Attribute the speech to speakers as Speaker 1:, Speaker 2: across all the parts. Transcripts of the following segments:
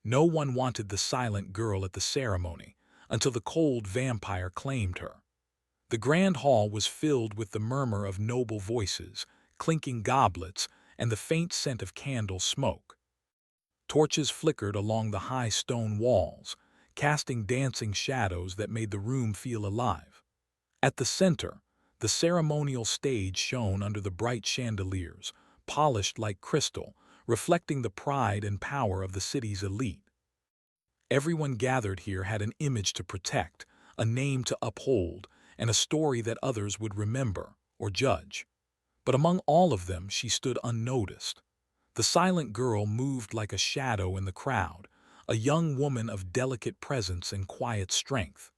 Speaker 1: No one wanted the silent girl at the ceremony until the cold vampire claimed her. The grand hall was filled with the murmur of noble voices, clinking goblets, and the faint scent of candle smoke. Torches flickered along the high stone walls, casting dancing shadows that made the room feel alive. At the center, the ceremonial stage shone under the bright chandeliers, polished like crystal, reflecting the pride and power of the city's elite. Everyone gathered here had an image to protect, a name to uphold, and a story that others would remember or judge. But among all of them, she stood unnoticed. The silent girl moved like a shadow in the crowd, a young woman of delicate presence and quiet strength.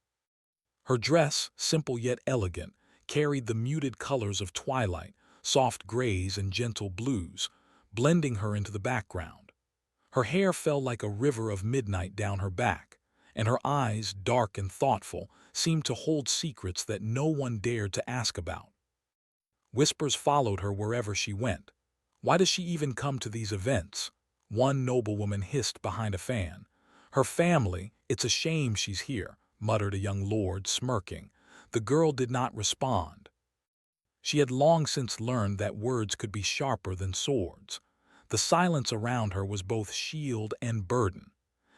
Speaker 1: Her dress, simple yet elegant, carried the muted colors of twilight, soft grays and gentle blues, blending her into the background. Her hair fell like a river of midnight down her back, and her eyes, dark and thoughtful, seemed to hold secrets that no one dared to ask about. Whispers followed her wherever she went. "Why does she even come to these events?" one noblewoman hissed behind a fan. "Her family, it's a shame she's here," muttered a young lord, smirking. The girl did not respond. She had long since learned that words could be sharper than swords. The silence around her was both shield and burden.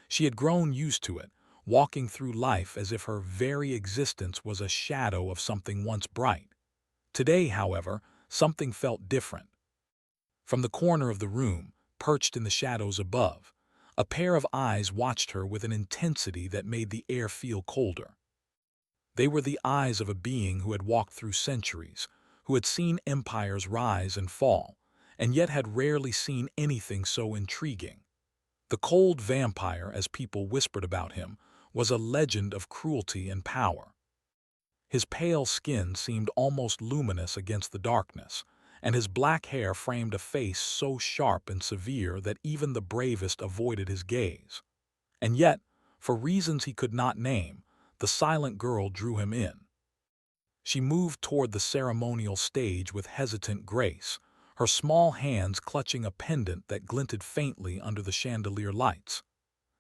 Speaker 1: She had grown used to it, walking through life as if her very existence was a shadow of something once bright. Today, however, something felt different. From the corner of the room, perched in the shadows above, a pair of eyes watched her with an intensity that made the air feel colder. They were the eyes of a being who had walked through centuries, who had seen empires rise and fall, and yet had rarely seen anything so intriguing. The cold vampire, as people whispered about him, was a legend of cruelty and power. His pale skin seemed almost luminous against the darkness, and his black hair framed a face so sharp and severe that even the bravest avoided his gaze. And yet, for reasons he could not name, the silent girl drew him in. She moved toward the ceremonial stage with hesitant grace, her small hands clutching a pendant that glinted faintly under the chandelier lights.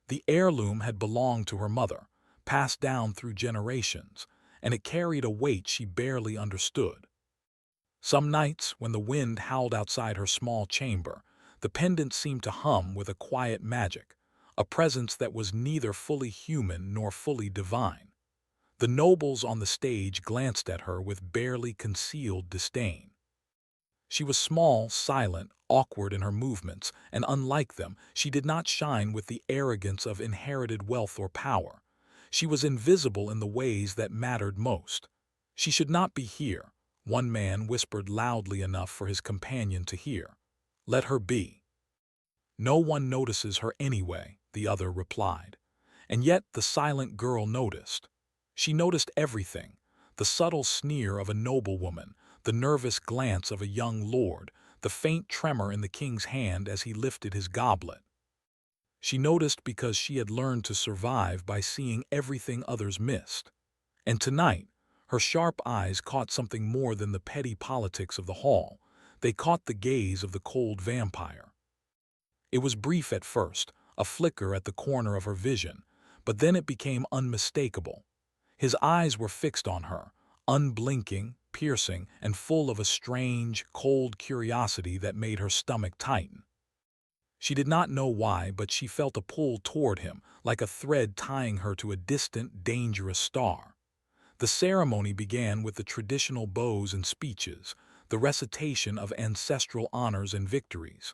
Speaker 1: The heirloom had belonged to her mother, passed down through generations, and it carried a weight she barely understood. Some nights, when the wind howled outside her small chamber, the pendant seemed to hum with a quiet magic, a presence that was neither fully human nor fully divine. The nobles on the stage glanced at her with barely concealed disdain. She was small, silent, awkward in her movements, and unlike them, she did not shine with the arrogance of inherited wealth or power. She was invisible in the ways that mattered most. "She should not be here," one man whispered loudly enough for his companion to hear. "Let her be." "No one notices her anyway," the other replied. And yet the silent girl noticed. She noticed everything: the subtle sneer of a noblewoman, the nervous glance of a young lord, the faint tremor in the king's hand as he lifted his goblet. She noticed because she had learned to survive by seeing everything others missed. And tonight, her sharp eyes caught something more than the petty politics of the hall. They caught the gaze of the cold vampire. It was brief at first, a flicker at the corner of her vision, but then it became unmistakable. His eyes were fixed on her, unblinking, piercing, and full of a strange, cold curiosity that made her stomach tighten. She did not know why, but she felt a pull toward him, like a thread tying her to a distant, dangerous star. The ceremony began with the traditional bows and speeches, the recitation of ancestral honors and victories.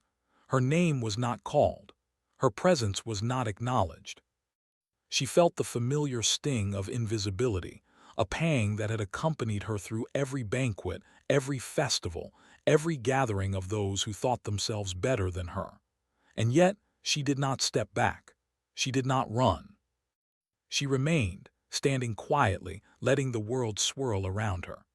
Speaker 1: Her name was not called. Her presence was not acknowledged. She felt the familiar sting of invisibility, a pang that had accompanied her through every banquet, every festival, every gathering of those who thought themselves better than her. And yet, she did not step back. She did not run. She remained, standing quietly, letting the world swirl around her.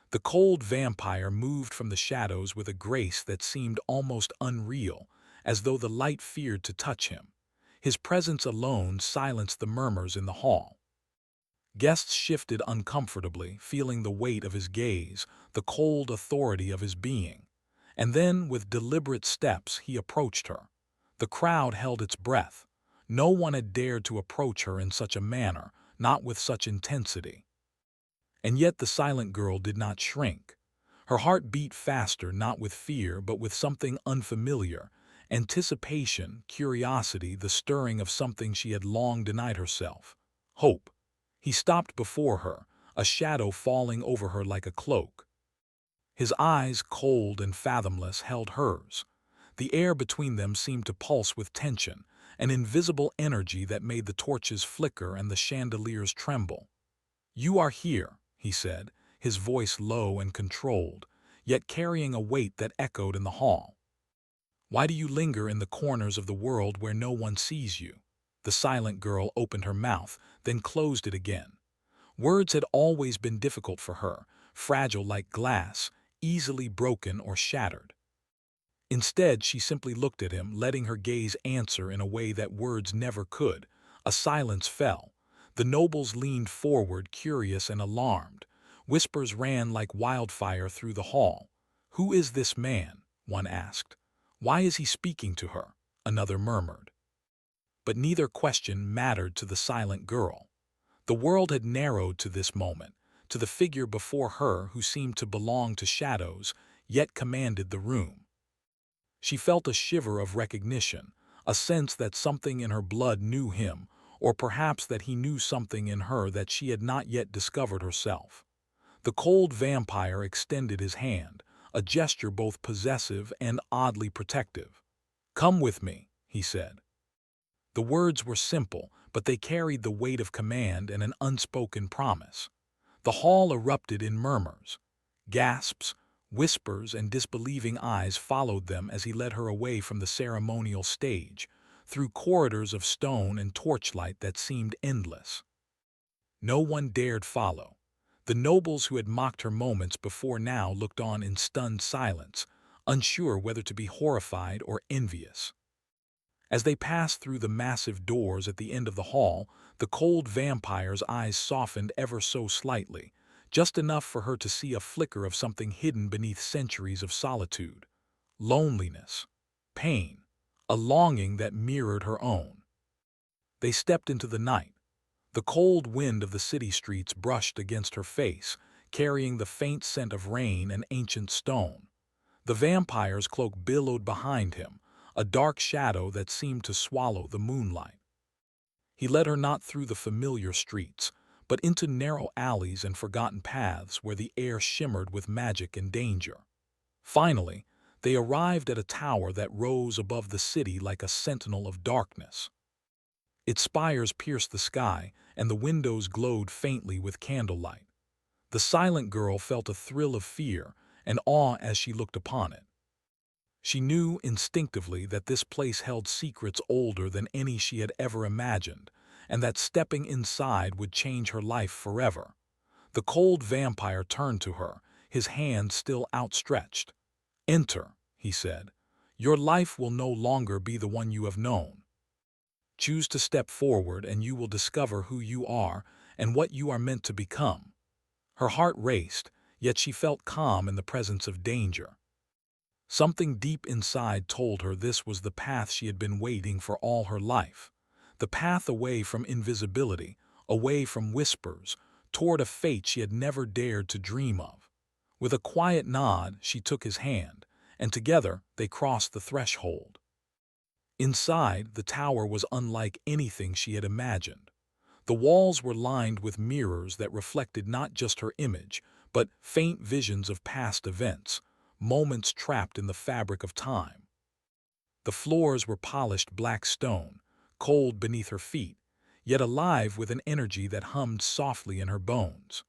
Speaker 1: The cold vampire moved from the shadows with a grace that seemed almost unreal, as though the light feared to touch him. His presence alone silenced the murmurs in the hall. Guests shifted uncomfortably, feeling the weight of his gaze, the cold authority of his being. And then, with deliberate steps, he approached her. The crowd held its breath. No one had dared to approach her in such a manner, not with such intensity. And yet the silent girl did not shrink. Her heart beat faster, not with fear, but with something unfamiliar: anticipation, curiosity, the stirring of something she had long denied herself. Hope. He stopped before her, a shadow falling over her like a cloak. His eyes, cold and fathomless, held hers. The air between them seemed to pulse with tension, an invisible energy that made the torches flicker and the chandeliers tremble. "You are here," he said, his voice low and controlled, yet carrying a weight that echoed in the hall. "Why do you linger in the corners of the world where no one sees you?" The silent girl opened her mouth, then closed it again. Words had always been difficult for her, fragile like glass, easily broken or shattered. Instead, she simply looked at him, letting her gaze answer in a way that words never could. A silence fell. The nobles leaned forward, curious and alarmed. Whispers ran like wildfire through the hall. "Who is this man?" one asked. "Why is he speaking to her?" another murmured. But neither question mattered to the silent girl. The world had narrowed to this moment, to the figure before her who seemed to belong to shadows, yet commanded the room. She felt a shiver of recognition, a sense that something in her blood knew him, or perhaps that he knew something in her that she had not yet discovered herself. The cold vampire extended his hand, a gesture both possessive and oddly protective. "Come with me," he said. The words were simple, but they carried the weight of command and an unspoken promise. The hall erupted in murmurs. Gasps, whispers, and disbelieving eyes followed them as he led her away from the ceremonial stage, through corridors of stone and torchlight that seemed endless. No one dared follow. The nobles who had mocked her moments before now looked on in stunned silence, unsure whether to be horrified or envious. As they passed through the massive doors at the end of the hall, the cold vampire's eyes softened ever so slightly, just enough for her to see a flicker of something hidden beneath centuries of solitude. Loneliness, pain, a longing that mirrored her own. They stepped into the night. The cold wind of the city streets brushed against her face, carrying the faint scent of rain and ancient stone. The vampire's cloak billowed behind him, a dark shadow that seemed to swallow the moonlight. He led her not through the familiar streets, but into narrow alleys and forgotten paths where the air shimmered with magic and danger. Finally, they arrived at a tower that rose above the city like a sentinel of darkness. Its spires pierced the sky, and the windows glowed faintly with candlelight. The silent girl felt a thrill of fear and awe as she looked upon it. She knew instinctively that this place held secrets older than any she had ever imagined, and that stepping inside would change her life forever. The cold vampire turned to her, his hand still outstretched. "Enter," he said. "Your life will no longer be the one you have known. Choose to step forward and you will discover who you are and what you are meant to become." Her heart raced, yet she felt calm in the presence of danger. Something deep inside told her this was the path she had been waiting for all her life. The path away from invisibility, away from whispers, toward a fate she had never dared to dream of. With a quiet nod, she took his hand, and together they crossed the threshold. Inside, the tower was unlike anything she had imagined. The walls were lined with mirrors that reflected not just her image, but faint visions of past events, moments trapped in the fabric of time. The floors were polished black stone, cold beneath her feet, yet alive with an energy that hummed softly in her bones.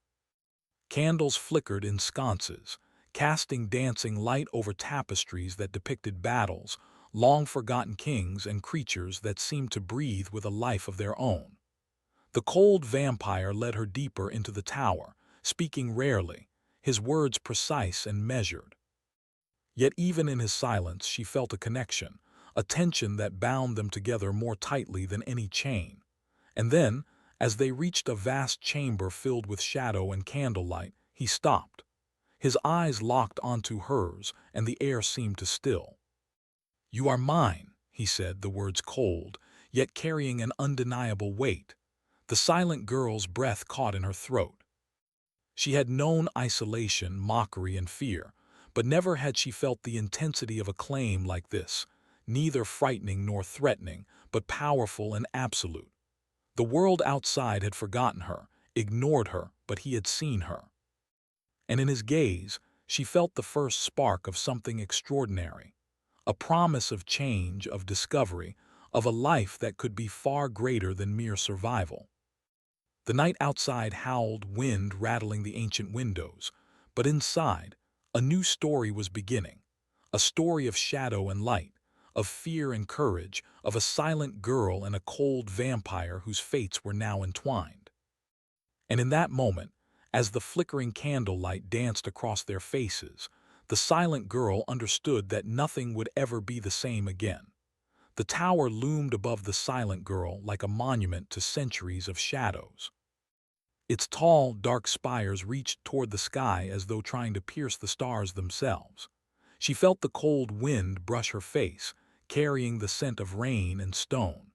Speaker 1: Candles flickered in sconces, casting dancing light over tapestries that depicted battles, long-forgotten kings and creatures that seemed to breathe with a life of their own. The cold vampire led her deeper into the tower, speaking rarely, his words precise and measured. Yet even in his silence she felt a connection, a tension that bound them together more tightly than any chain. And then, as they reached a vast chamber filled with shadow and candlelight, he stopped. His eyes locked onto hers, and the air seemed to still. "You are mine," he said, the words cold, yet carrying an undeniable weight. The silent girl's breath caught in her throat. She had known isolation, mockery, and fear, but never had she felt the intensity of a claim like this, neither frightening nor threatening, but powerful and absolute. The world outside had forgotten her, ignored her, but he had seen her. And in his gaze, she felt the first spark of something extraordinary, a promise of change, of discovery, of a life that could be far greater than mere survival. The night outside howled, wind rattling the ancient windows, but inside, a new story was beginning, a story of shadow and light, of fear and courage, of a silent girl and a cold vampire whose fates were now entwined. And in that moment, as the flickering candlelight danced across their faces, the silent girl understood that nothing would ever be the same again. The tower loomed above the silent girl like a monument to centuries of shadows. Its tall, dark spires reached toward the sky as though trying to pierce the stars themselves. She felt the cold wind brush her face, carrying the scent of rain and stone.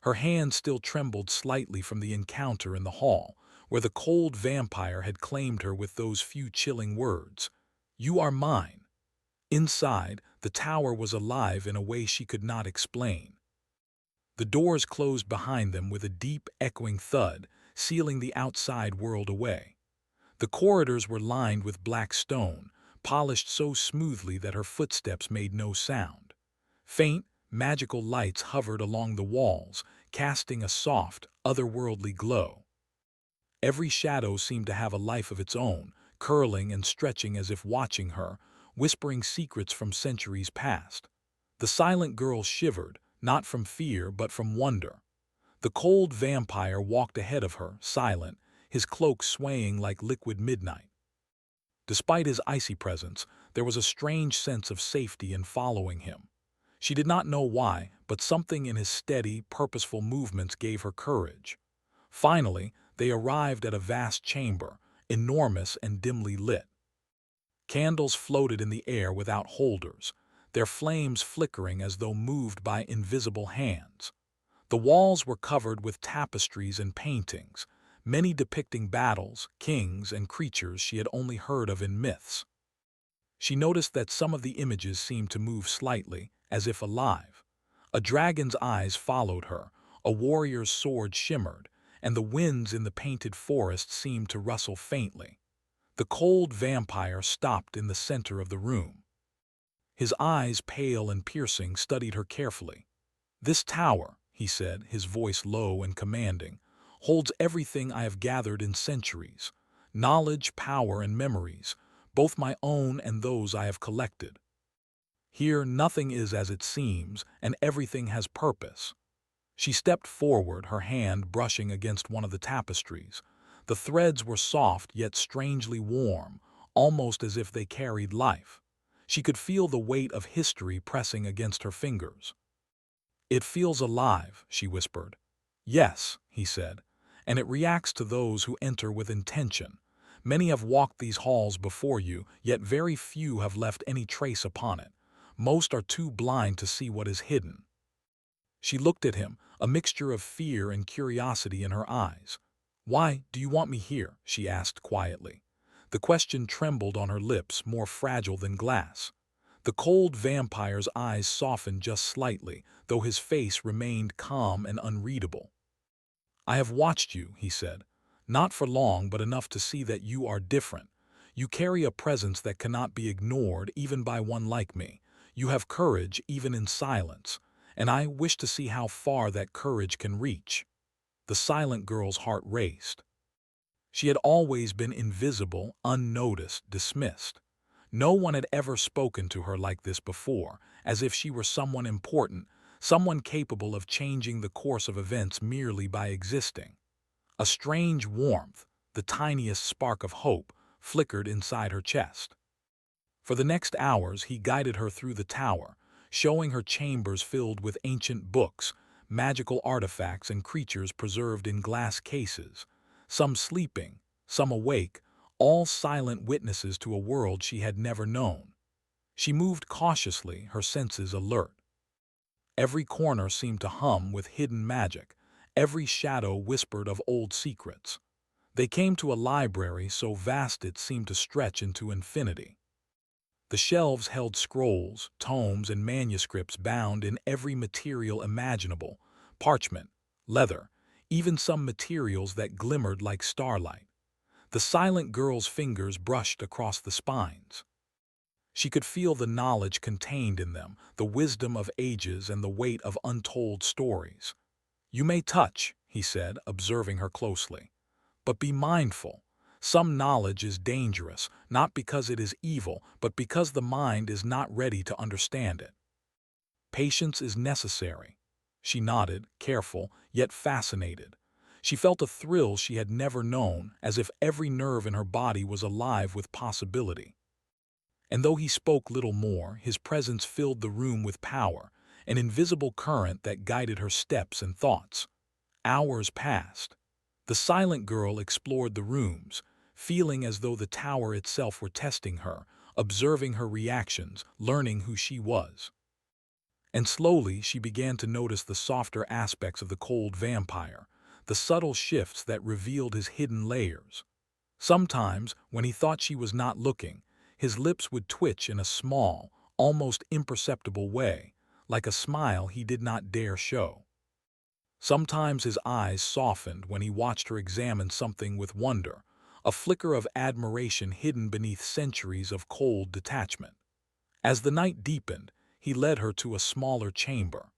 Speaker 1: Her hand still trembled slightly from the encounter in the hall, where the cold vampire had claimed her with those few chilling words, "You are mine." Inside, the tower was alive in a way she could not explain. The doors closed behind them with a deep, echoing thud, sealing the outside world away. The corridors were lined with black stone, polished so smoothly that her footsteps made no sound. Faint, magical lights hovered along the walls, casting a soft, otherworldly glow. Every shadow seemed to have a life of its own, curling and stretching as if watching her, whispering secrets from centuries past. The silent girl shivered, not from fear but from wonder. The cold vampire walked ahead of her, silent, his cloak swaying like liquid midnight. Despite his icy presence, there was a strange sense of safety in following him. She did not know why, but something in his steady, purposeful movements gave her courage. Finally, they arrived at a vast chamber, enormous and dimly lit. Candles floated in the air without holders, their flames flickering as though moved by invisible hands. The walls were covered with tapestries and paintings, many depicting battles, kings, and creatures she had only heard of in myths. She noticed that some of the images seemed to move slightly, as if alive. A dragon's eyes followed her, a warrior's sword shimmered, and the winds in the painted forest seemed to rustle faintly. The cold vampire stopped in the center of the room. His eyes, pale and piercing, studied her carefully. "This tower," he said, his voice low and commanding, "holds everything I have gathered in centuries. Knowledge, power, and memories, both my own and those I have collected. Here nothing is as it seems, and everything has purpose." She stepped forward, her hand brushing against one of the tapestries. The threads were soft yet strangely warm, almost as if they carried life. She could feel the weight of history pressing against her fingers. "It feels alive," she whispered. "Yes," he said, "and it reacts to those who enter with intention. Many have walked these halls before you, yet very few have left any trace upon it. Most are too blind to see what is hidden." She looked at him, a mixture of fear and curiosity in her eyes. "Why do you want me here?" she asked quietly. The question trembled on her lips, more fragile than glass. The cold vampire's eyes softened just slightly, though his face remained calm and unreadable. "I have watched you," he said. "Not for long, but enough to see that you are different. You carry a presence that cannot be ignored even by one like me. You have courage even in silence, and I wish to see how far that courage can reach." The silent girl's heart raced. She had always been invisible, unnoticed, dismissed. No one had ever spoken to her like this before, as if she were someone important, someone capable of changing the course of events merely by existing. A strange warmth, the tiniest spark of hope, flickered inside her chest. For the next hours he guided her through the tower, showing her chambers filled with ancient books, magical artifacts and creatures preserved in glass cases, some sleeping, some awake, all silent witnesses to a world she had never known. She moved cautiously, her senses alert. Every corner seemed to hum with hidden magic. Every shadow whispered of old secrets. They came to a library so vast it seemed to stretch into infinity. The shelves held scrolls, tomes, and manuscripts bound in every material imaginable: parchment, leather, even some materials that glimmered like starlight. The silent girl's fingers brushed across the spines. She could feel the knowledge contained in them, the wisdom of ages and the weight of untold stories. "You may touch," he said, observing her closely. "But be mindful. Some knowledge is dangerous, not because it is evil, but because the mind is not ready to understand it. Patience is necessary." She nodded, careful, yet fascinated. She felt a thrill she had never known, as if every nerve in her body was alive with possibility. And though he spoke little more, his presence filled the room with power, an invisible current that guided her steps and thoughts. Hours passed. The silent girl explored the rooms, feeling as though the tower itself were testing her, observing her reactions, learning who she was. And slowly she began to notice the softer aspects of the cold vampire, the subtle shifts that revealed his hidden layers. Sometimes, when he thought she was not looking, his lips would twitch in a small, almost imperceptible way, like a smile he did not dare show. Sometimes his eyes softened when he watched her examine something with wonder, a flicker of admiration hidden beneath centuries of cold detachment. As the night deepened, he led her to a smaller chamber.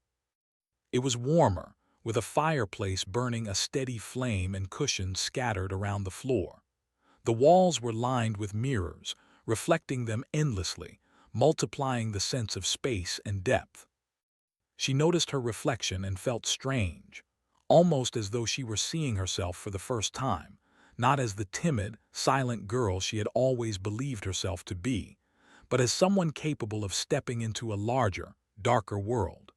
Speaker 1: It was warmer, with a fireplace burning a steady flame and cushions scattered around the floor. The walls were lined with mirrors, reflecting them endlessly, multiplying the sense of space and depth. She noticed her reflection and felt strange, almost as though she were seeing herself for the first time, not as the timid, silent girl she had always believed herself to be, but as someone capable of stepping into a larger, darker world.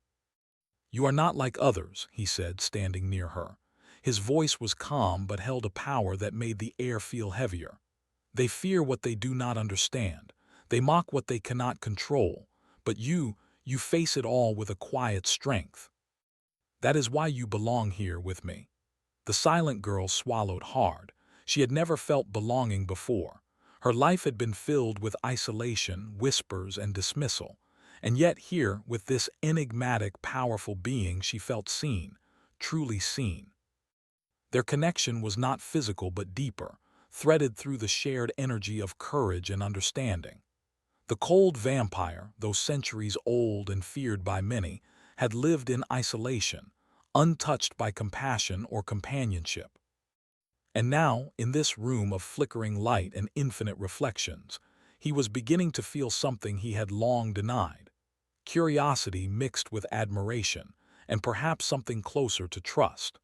Speaker 1: "You are not like others," he said, standing near her. His voice was calm but held a power that made the air feel heavier. "They fear what they do not understand. They mock what they cannot control. But you face it all with a quiet strength. That is why you belong here with me." The silent girl swallowed hard. She had never felt belonging before. Her life had been filled with isolation, whispers, and dismissal. And yet here, with this enigmatic, powerful being, she felt seen, truly seen. Their connection was not physical but deeper, threaded through the shared energy of courage and understanding. The cold vampire, though centuries old and feared by many, had lived in isolation, untouched by compassion or companionship. And now, in this room of flickering light and infinite reflections, he was beginning to feel something he had long denied: curiosity mixed with admiration, and perhaps something closer to trust.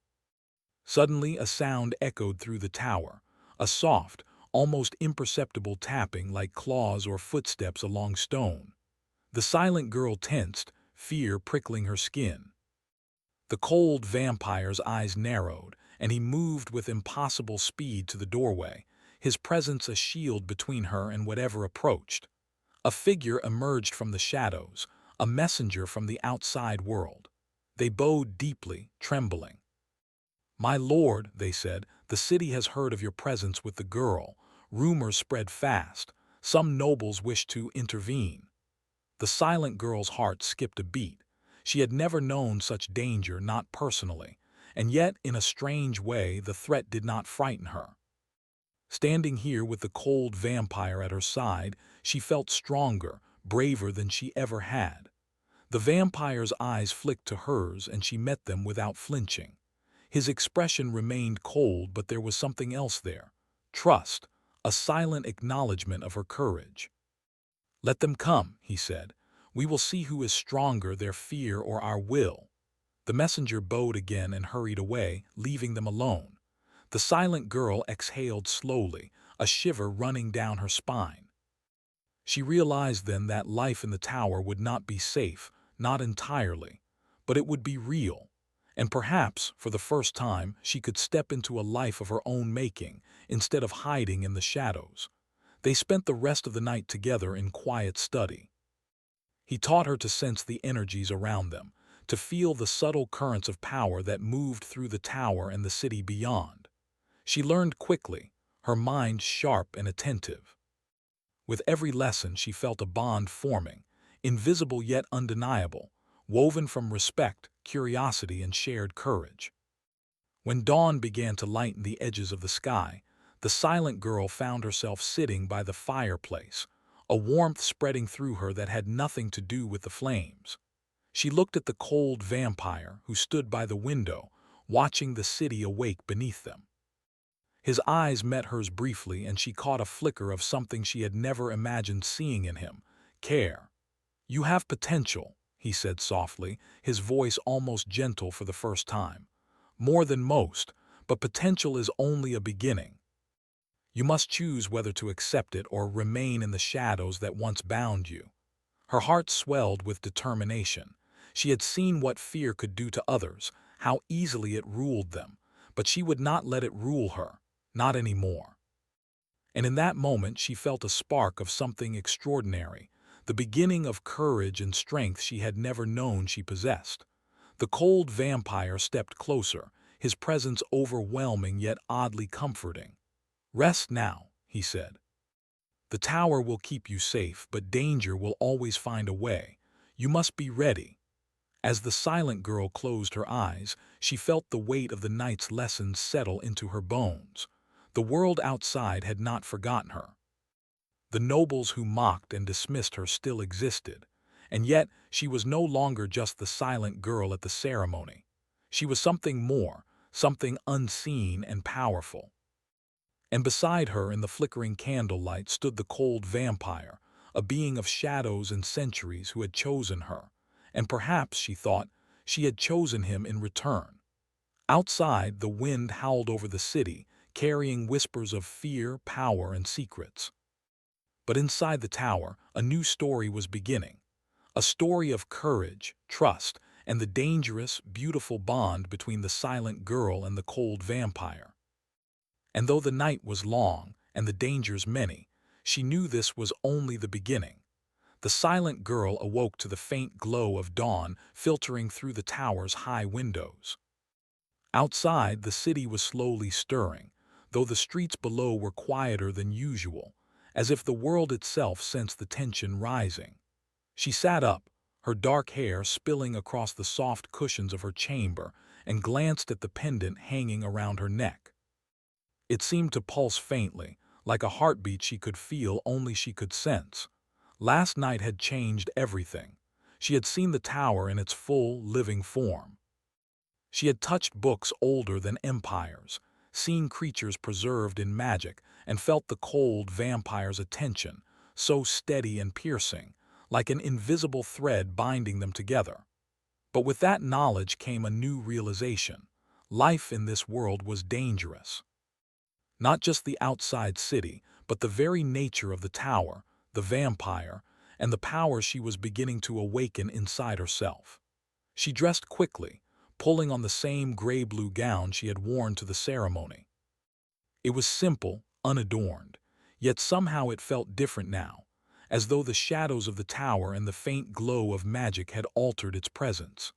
Speaker 1: Suddenly a sound echoed through the tower, a soft, almost imperceptible tapping like claws or footsteps along stone. The silent girl tensed, fear prickling her skin. The cold vampire's eyes narrowed, and he moved with impossible speed to the doorway, his presence a shield between her and whatever approached. A figure emerged from the shadows, a messenger from the outside world. They bowed deeply, trembling. "My lord," they said, "the city has heard of your presence with the girl. Rumors spread fast. Some nobles wish to intervene." The silent girl's heart skipped a beat. She had never known such danger, not personally, and yet, in a strange way, the threat did not frighten her. Standing here with the cold vampire at her side, she felt stronger, braver than she ever had. The vampire's eyes flicked to hers, and she met them without flinching. His expression remained cold, but there was something else there: trust, a silent acknowledgement of her courage. "Let them come," he said. "We will see who is stronger, their fear or our will." The messenger bowed again and hurried away, leaving them alone. The silent girl exhaled slowly, a shiver running down her spine. She realized then that life in the tower would not be safe, not entirely, but it would be real. And perhaps, for the first time, she could step into a life of her own making, instead of hiding in the shadows. They spent the rest of the night together in quiet study. He taught her to sense the energies around them, to feel the subtle currents of power that moved through the tower and the city beyond. She learned quickly, her mind sharp and attentive. With every lesson she felt a bond forming, invisible yet undeniable, woven from respect, curiosity, and shared courage. When dawn began to lighten the edges of the sky, the silent girl found herself sitting by the fireplace, a warmth spreading through her that had nothing to do with the flames. She looked at the cold vampire who stood by the window, watching the city awake beneath them. His eyes met hers briefly, and she caught a flicker of something she had never imagined seeing in him: care. "You have potential," he said softly, his voice almost gentle for the first time. "More than most, but potential is only a beginning. You must choose whether to accept it or remain in the shadows that once bound you." Her heart swelled with determination. She had seen what fear could do to others, how easily it ruled them, but she would not let it rule her, not anymore. And in that moment she felt a spark of something extraordinary, the beginning of courage and strength she had never known she possessed. The cold vampire stepped closer, his presence overwhelming yet oddly comforting. "Rest now," he said. "The tower will keep you safe, but danger will always find a way. You must be ready." As the silent girl closed her eyes, she felt the weight of the night's lessons settle into her bones. The world outside had not forgotten her. The nobles who mocked and dismissed her still existed, and yet she was no longer just the silent girl at the ceremony. She was something more, something unseen and powerful. And beside her in the flickering candlelight stood the cold vampire, a being of shadows and centuries who had chosen her, and perhaps, she thought, she had chosen him in return. Outside, the wind howled over the city, carrying whispers of fear, power, and secrets. But inside the tower, a new story was beginning. A story of courage, trust, and the dangerous, beautiful bond between the silent girl and the cold vampire. And though the night was long and the dangers many, she knew this was only the beginning. The silent girl awoke to the faint glow of dawn filtering through the tower's high windows. Outside, the city was slowly stirring, though the streets below were quieter than usual, as if the world itself sensed the tension rising. She sat up, her dark hair spilling across the soft cushions of her chamber, and glanced at the pendant hanging around her neck. It seemed to pulse faintly, like a heartbeat she could feel only she could sense. Last night had changed everything. She had seen the tower in its full, living form. She had touched books older than empires, seen creatures preserved in magic, and felt the cold vampire's attention, so steady and piercing, like an invisible thread binding them together. But with that knowledge came a new realization. Life in this world was dangerous. Not just the outside city, but the very nature of the tower, the vampire, and the power she was beginning to awaken inside herself. She dressed quickly, pulling on the same gray-blue gown she had worn to the ceremony. It was simple, unadorned, yet somehow it felt different now, as though the shadows of the tower and the faint glow of magic had altered its presence.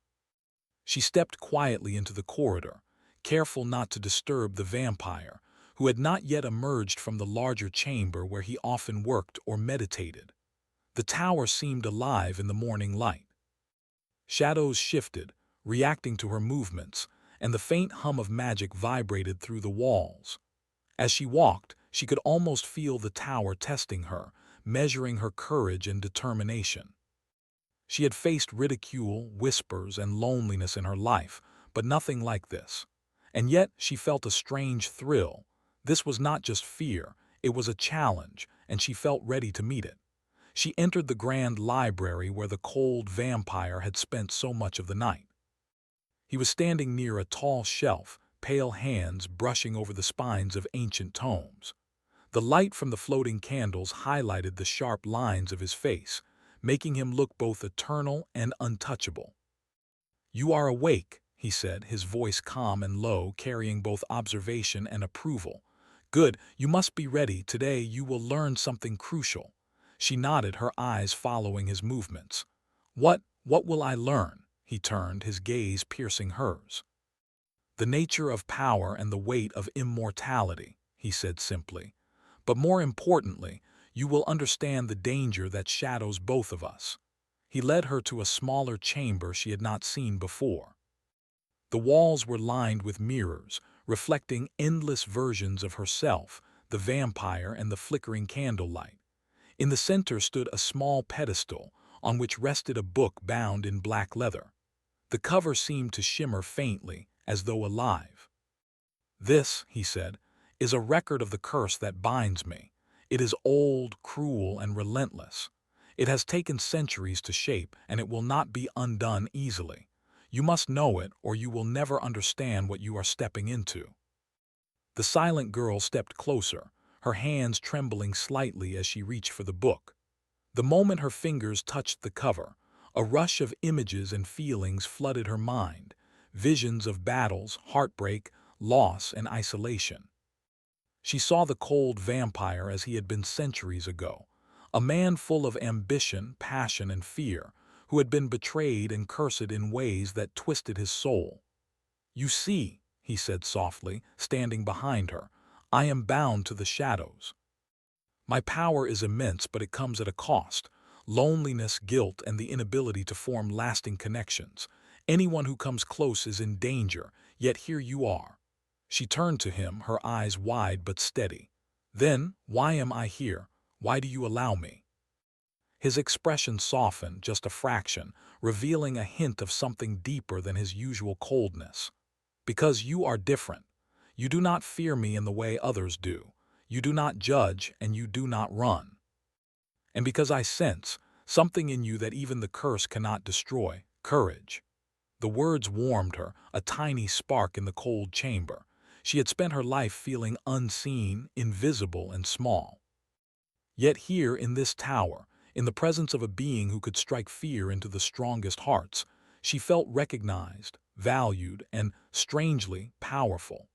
Speaker 1: She stepped quietly into the corridor, careful not to disturb the vampire, who had not yet emerged from the larger chamber where he often worked or meditated. The tower seemed alive in the morning light. Shadows shifted, reacting to her movements, and the faint hum of magic vibrated through the walls. As she walked, she could almost feel the tower testing her, measuring her courage and determination. She had faced ridicule, whispers, and loneliness in her life, but nothing like this. And yet she felt a strange thrill. This was not just fear, it was a challenge, and she felt ready to meet it. She entered the grand library where the cold vampire had spent so much of the night. He was standing near a tall shelf, pale hands brushing over the spines of ancient tomes. The light from the floating candles highlighted the sharp lines of his face, making him look both eternal and untouchable. "You are awake," he said, his voice calm and low, carrying both observation and approval. "Good, you must be ready. Today you will learn something crucial." She nodded, her eyes following his movements. What will I learn?" he turned, his gaze piercing hers. "The nature of power and the weight of immortality," he said simply. "But more importantly, you will understand the danger that shadows both of us." He led her to a smaller chamber she had not seen before. The walls were lined with mirrors, reflecting endless versions of herself, the vampire and the flickering candlelight. In the center stood a small pedestal, on which rested a book bound in black leather. The cover seemed to shimmer faintly, as though alive. "This," he said, "is a record of the curse that binds me. It is old, cruel, and relentless. It has taken centuries to shape, and it will not be undone easily. You must know it, or you will never understand what you are stepping into." The silent girl stepped closer, her hands trembling slightly as she reached for the book. The moment her fingers touched the cover, a rush of images and feelings flooded her mind, visions of battles, heartbreak, loss, and isolation. She saw the cold vampire as he had been centuries ago, a man full of ambition, passion, and fear, who had been betrayed and cursed in ways that twisted his soul. "You see," he said softly, standing behind her, "I am bound to the shadows. My power is immense, but it comes at a cost: loneliness, guilt, and the inability to form lasting connections. Anyone who comes close is in danger, yet here you are." She turned to him, her eyes wide but steady. "Then, why am I here? Why do you allow me?" His expression softened just a fraction, revealing a hint of something deeper than his usual coldness. "Because you are different. You do not fear me in the way others do. You do not judge, and you do not run. And because I sense something in you that even the curse cannot destroy, courage." The words warmed her, a tiny spark in the cold chamber. She had spent her life feeling unseen, invisible, and small. Yet here in this tower, in the presence of a being who could strike fear into the strongest hearts, she felt recognized, valued, and, strangely, powerful.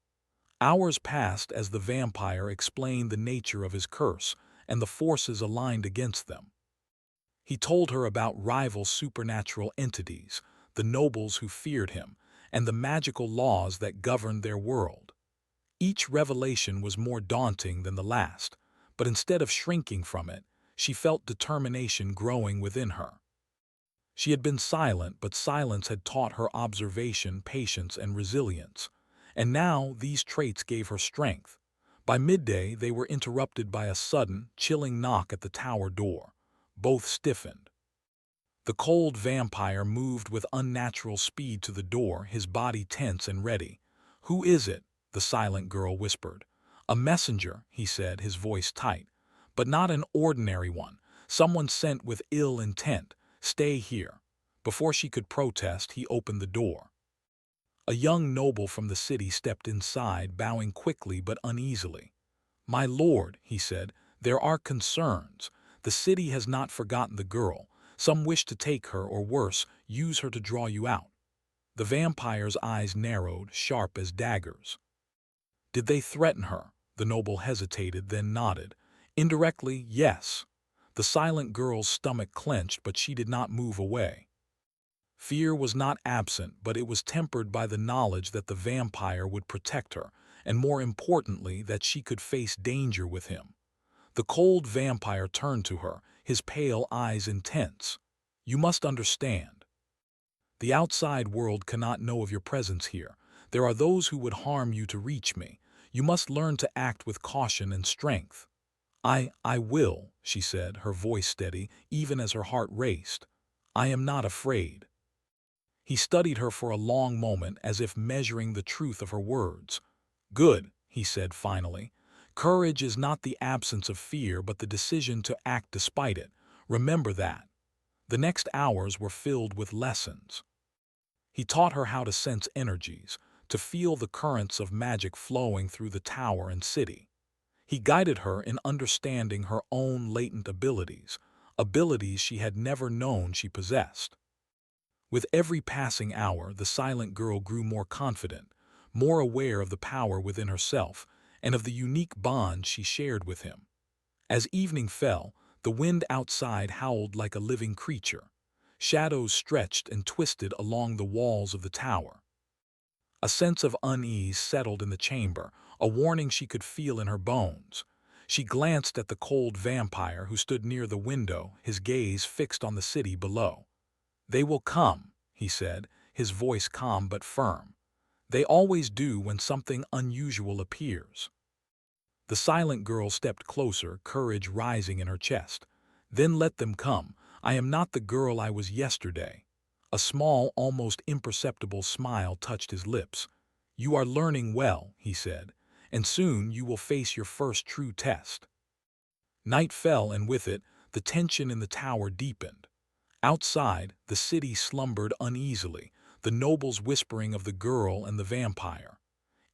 Speaker 1: Hours passed as the vampire explained the nature of his curse and the forces aligned against them. He told her about rival supernatural entities, the nobles who feared him, and the magical laws that governed their world. Each revelation was more daunting than the last, but instead of shrinking from it, she felt determination growing within her. She had been silent, but silence had taught her observation, patience, and resilience. And now these traits gave her strength. By midday, they were interrupted by a sudden, chilling knock at the tower door. Both stiffened. The cold vampire moved with unnatural speed to the door, his body tense and ready. "Who is it?" the silent girl whispered. "A messenger," he said, his voice tight. "But not an ordinary one. Someone sent with ill intent. Stay here." Before she could protest, he opened the door. A young noble from the city stepped inside, bowing quickly but uneasily. "My lord," he said, "there are concerns. The city has not forgotten the girl. Some wish to take her, or worse, use her to draw you out." The vampire's eyes narrowed, sharp as daggers. "Did they threaten her?" The noble hesitated, then nodded. "Indirectly, yes." The silent girl's stomach clenched, but she did not move away. Fear was not absent, but it was tempered by the knowledge that the vampire would protect her, and more importantly, that she could face danger with him. The cold vampire turned to her, his pale eyes intense. "You must understand. The outside world cannot know of your presence here. There are those who would harm you to reach me. You must learn to act with caution and strength." I will," she said, her voice steady, even as her heart raced. "I am not afraid." He studied her for a long moment, as if measuring the truth of her words. "Good," he said finally. "Courage is not the absence of fear, but the decision to act despite it. Remember that." The next hours were filled with lessons. He taught her how to sense energies, to feel the currents of magic flowing through the tower and city. He guided her in understanding her own latent abilities, abilities she had never known she possessed. With every passing hour, the silent girl grew more confident, more aware of the power within herself, and of the unique bond she shared with him. As evening fell, the wind outside howled like a living creature. Shadows stretched and twisted along the walls of the tower. A sense of unease settled in the chamber, a warning she could feel in her bones. She glanced at the cold vampire who stood near the window, his gaze fixed on the city below. "They will come," he said, his voice calm but firm. "They always do when something unusual appears." The silent girl stepped closer, courage rising in her chest. "Then let them come. I am not the girl I was yesterday." A small, almost imperceptible smile touched his lips. "You are learning well," he said, "and soon you will face your first true test." Night fell, and with it, the tension in the tower deepened. Outside, the city slumbered uneasily, the nobles whispering of the girl and the vampire.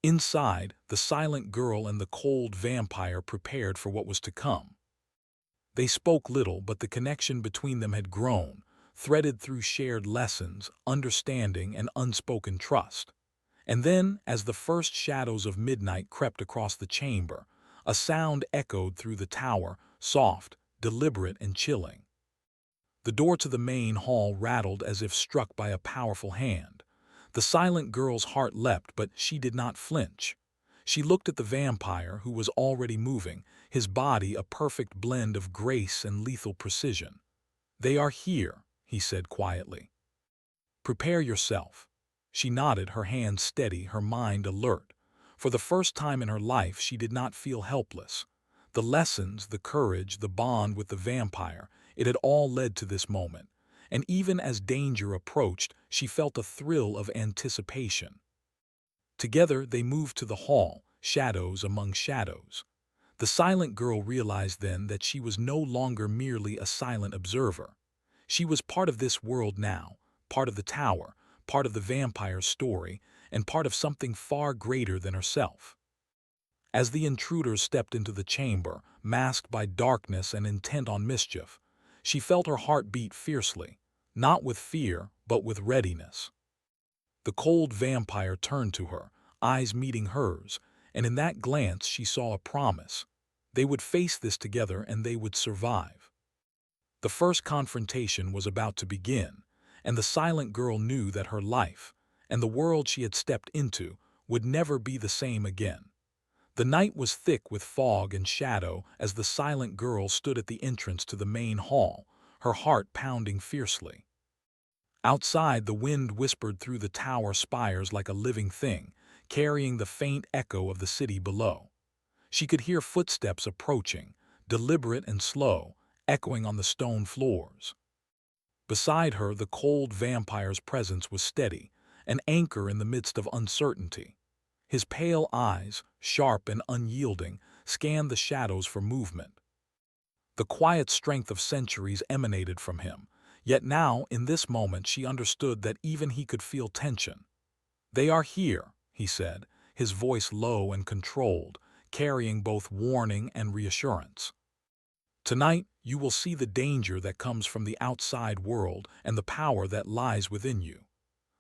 Speaker 1: Inside, the silent girl and the cold vampire prepared for what was to come. They spoke little, but the connection between them had grown, threaded through shared lessons, understanding, and unspoken trust. And then, as the first shadows of midnight crept across the chamber, a sound echoed through the tower, soft, deliberate, and chilling. The door to the main hall rattled as if struck by a powerful hand. The silent girl's heart leapt, but she did not flinch. She looked at the vampire, who was already moving, his body a perfect blend of grace and lethal precision. "They are here," he said quietly. "Prepare yourself." She nodded, her hands steady, her mind alert. For the first time in her life, she did not feel helpless. The lessons, the courage, the bond with the vampire, it had all led to this moment. And even as danger approached, she felt a thrill of anticipation. Together they moved to the hall, shadows among shadows. The silent girl realized then that she was no longer merely a silent observer. She was part of this world now, part of the tower, part of the vampire's story, and part of something far greater than herself. As the intruders stepped into the chamber, masked by darkness and intent on mischief, she felt her heart beat fiercely, not with fear, but with readiness. The cold vampire turned to her, eyes meeting hers, and in that glance she saw a promise. They would face this together and they would survive. The first confrontation was about to begin, and the silent girl knew that her life, and the world she had stepped into, would never be the same again. The night was thick with fog and shadow as the silent girl stood at the entrance to the main hall, her heart pounding fiercely. Outside, the wind whispered through the tower spires like a living thing, carrying the faint echo of the city below. She could hear footsteps approaching, deliberate and slow, echoing on the stone floors. Beside her, the cold vampire's presence was steady, an anchor in the midst of uncertainty. His pale eyes, sharp and unyielding, scanned the shadows for movement. The quiet strength of centuries emanated from him, yet now, in this moment, she understood that even he could feel tension. "They are here," he said, his voice low and controlled, carrying both warning and reassurance. "Tonight, you will see the danger that comes from the outside world and the power that lies within you."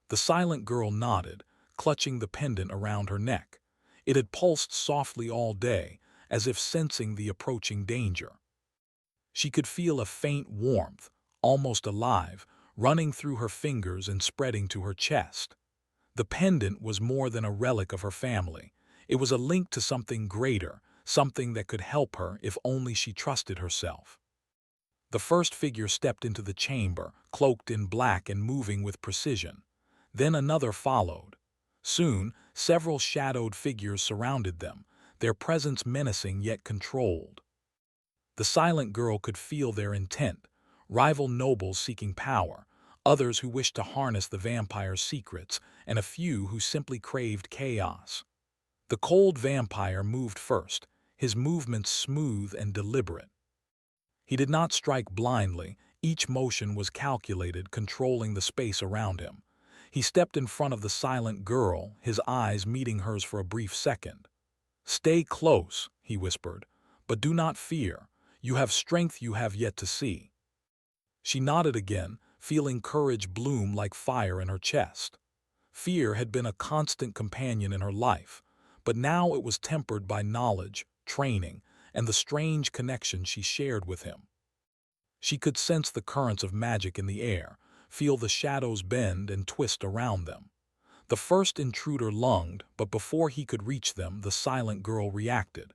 Speaker 1: The silent girl nodded, clutching the pendant around her neck. It had pulsed softly all day, as if sensing the approaching danger. She could feel a faint warmth, almost alive, running through her fingers and spreading to her chest. The pendant was more than a relic of her family. It was a link to something greater, something that could help her if only she trusted herself. The first figure stepped into the chamber, cloaked in black and moving with precision. Then another followed. Soon, several shadowed figures surrounded them, their presence menacing yet controlled. The silent girl could feel their intent, rival nobles seeking power, others who wished to harness the vampire's secrets, and a few who simply craved chaos. The cold vampire moved first, his movements smooth and deliberate. He did not strike blindly, each motion was calculated, controlling the space around him. He stepped in front of the silent girl, his eyes meeting hers for a brief second. "Stay close," he whispered, "but do not fear. You have strength you have yet to see." She nodded again, feeling courage bloom like fire in her chest. Fear had been a constant companion in her life, but now it was tempered by knowledge, training, and the strange connection she shared with him. She could sense the currents of magic in the air, feel the shadows bend and twist around them. The first intruder lunged, but before he could reach them, the silent girl reacted.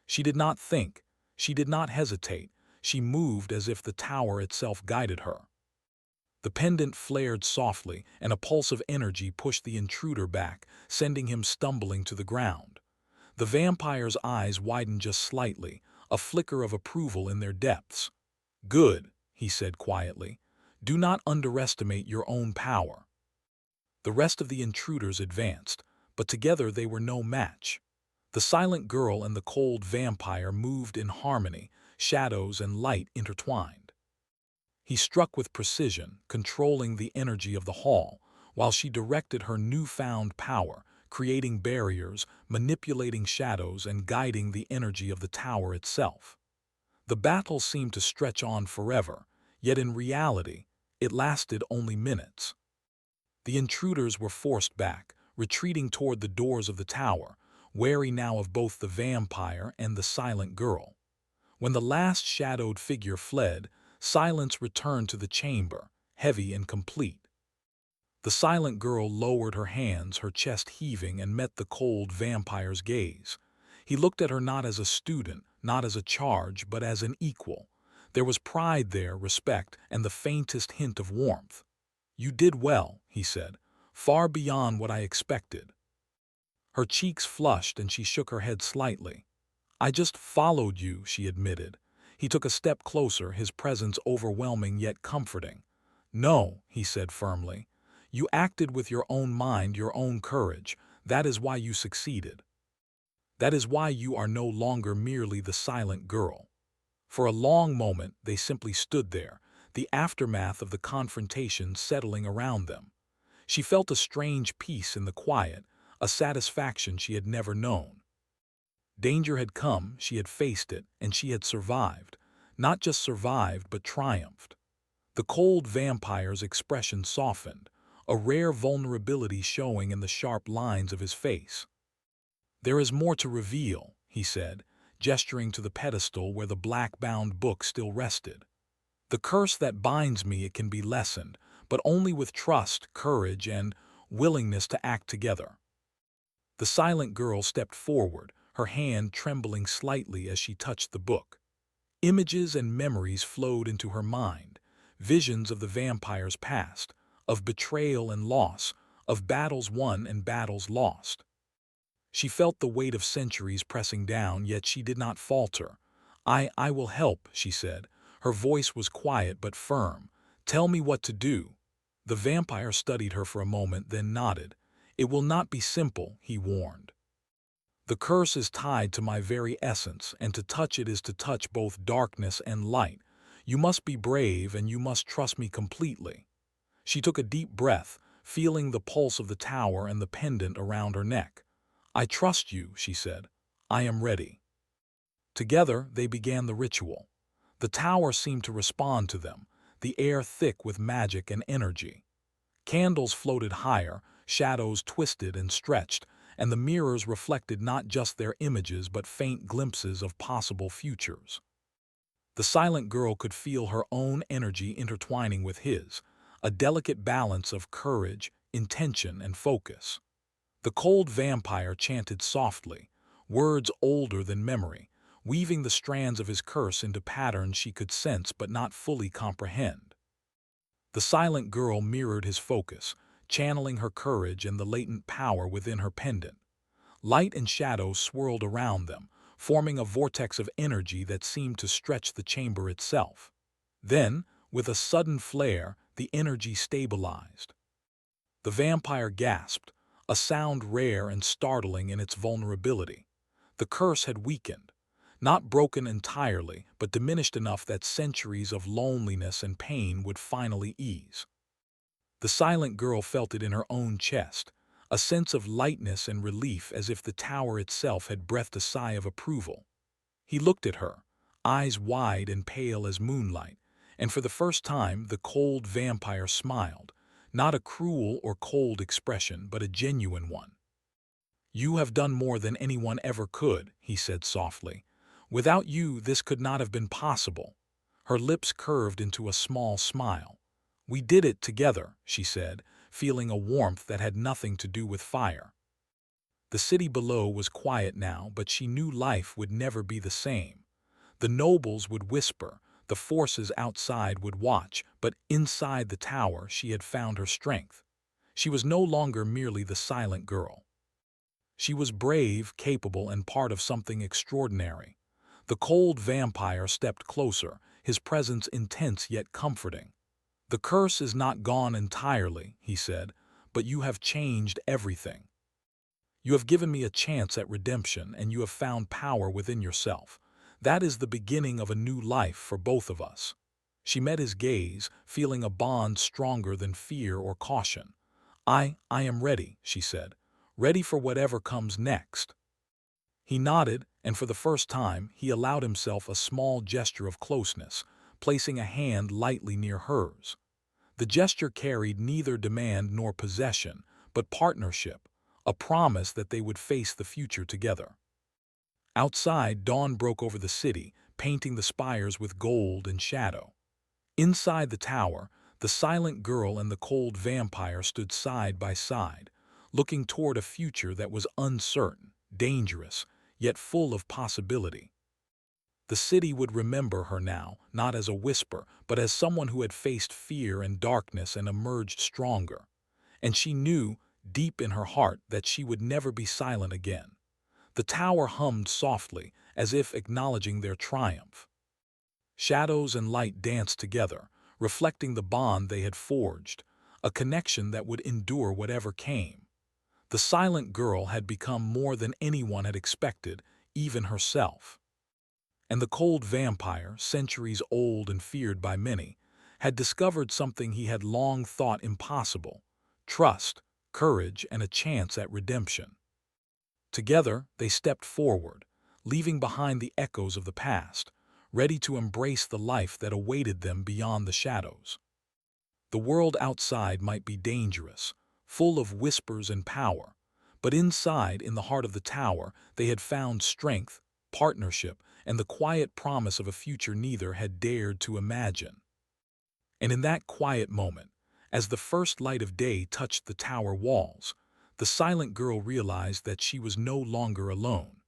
Speaker 1: She did not think. She did not hesitate. She moved as if the tower itself guided her. The pendant flared softly, and a pulse of energy pushed the intruder back, sending him stumbling to the ground. The vampire's eyes widened just slightly, a flicker of approval in their depths. "Good," he said quietly. "Do not underestimate your own power." The rest of the intruders advanced, but together they were no match. The silent girl and the cold vampire moved in harmony, shadows and light intertwined. He struck with precision, controlling the energy of the hall, while she directed her newfound power, creating barriers, manipulating shadows, and guiding the energy of the tower itself. The battle seemed to stretch on forever, yet in reality, it lasted only minutes. The intruders were forced back, retreating toward the doors of the tower, wary now of both the vampire and the silent girl. When the last shadowed figure fled, silence returned to the chamber, heavy and complete. The silent girl lowered her hands, her chest heaving, and met the cold vampire's gaze. He looked at her not as a student, not as a charge, but as an equal. There was pride there, respect, and the faintest hint of warmth. "You did well," he said, "far beyond what I expected." Her cheeks flushed and she shook her head slightly. "I just followed you," she admitted. He took a step closer, his presence overwhelming yet comforting. "No," he said firmly. "You acted with your own mind, your own courage. That is why you succeeded. That is why you are no longer merely the silent girl." For a long moment they simply stood there, the aftermath of the confrontation settling around them. She felt a strange peace in the quiet, a satisfaction she had never known. Danger had come, she had faced it, and she had survived. Not just survived, but triumphed. The cold vampire's expression softened, a rare vulnerability showing in the sharp lines of his face. "There is more to reveal," he said, gesturing to the pedestal where the black-bound book still rested. "The curse that binds me, it can be lessened, but only with trust, courage, and willingness to act together." The silent girl stepped forward, her hand trembling slightly as she touched the book. Images and memories flowed into her mind, visions of the vampire's past, of betrayal and loss, of battles won and battles lost. She felt the weight of centuries pressing down, yet she did not falter. I will help," she said. Her voice was quiet but firm. "Tell me what to do." The vampire studied her for a moment, then nodded. "It will not be simple," he warned. "The curse is tied to my very essence, and to touch it is to touch both darkness and light. You must be brave, and you must trust me completely." She took a deep breath, feeling the pulse of the tower and the pendant around her neck. "I trust you," she said. "I am ready." Together they began the ritual. The tower seemed to respond to them, the air thick with magic and energy. Candles floated higher, shadows twisted and stretched, and the mirrors reflected not just their images but faint glimpses of possible futures. The silent girl could feel her own energy intertwining with his, a delicate balance of courage, intention, and focus. The cold vampire chanted softly, words older than memory, weaving the strands of his curse into patterns she could sense but not fully comprehend. The silent girl mirrored his focus, channeling her courage and the latent power within her pendant. Light and shadow swirled around them, forming a vortex of energy that seemed to stretch the chamber itself. Then, with a sudden flare, the energy stabilized. The vampire gasped, a sound rare and startling in its vulnerability. The curse had weakened, not broken entirely, but diminished enough that centuries of loneliness and pain would finally ease. The silent girl felt it in her own chest, a sense of lightness and relief, as if the tower itself had breathed a sigh of approval. He looked at her, eyes wide and pale as moonlight, and for the first time the cold vampire smiled, not a cruel or cold expression, but a genuine one. "You have done more than anyone ever could," he said softly. "Without you, this could not have been possible." Her lips curved into a small smile. "We did it together," she said, feeling a warmth that had nothing to do with fire. The city below was quiet now, but she knew life would never be the same. The nobles would whisper, the forces outside would watch, but inside the tower she had found her strength. She was no longer merely the silent girl. She was brave, capable, and part of something extraordinary. The cold vampire stepped closer, his presence intense yet comforting. "The curse is not gone entirely," he said, "but you have changed everything. You have given me a chance at redemption, and you have found power within yourself. That is the beginning of a new life for both of us." She met his gaze, feeling a bond stronger than fear or caution. I am ready," she said, "ready for whatever comes next." He nodded, and for the first time, he allowed himself a small gesture of closeness, placing a hand lightly near hers. The gesture carried neither demand nor possession, but partnership, a promise that they would face the future together. Outside, dawn broke over the city, painting the spires with gold and shadow. Inside the tower, the silent girl and the cold vampire stood side by side, looking toward a future that was uncertain, dangerous, yet full of possibility. The city would remember her now, not as a whisper, but as someone who had faced fear and darkness and emerged stronger. And she knew, deep in her heart, that she would never be silent again. The tower hummed softly, as if acknowledging their triumph. Shadows and light danced together, reflecting the bond they had forged, a connection that would endure whatever came. The silent girl had become more than anyone had expected, even herself. And the cold vampire, centuries old and feared by many, had discovered something he had long thought impossible: trust, courage, and a chance at redemption. Together, they stepped forward, leaving behind the echoes of the past, ready to embrace the life that awaited them beyond the shadows. The world outside might be dangerous, full of whispers and power, but inside, in the heart of the tower, they had found strength, partnership, and the quiet promise of a future neither had dared to imagine. And in that quiet moment, as the first light of day touched the tower walls, the silent girl realized that she was no longer alone.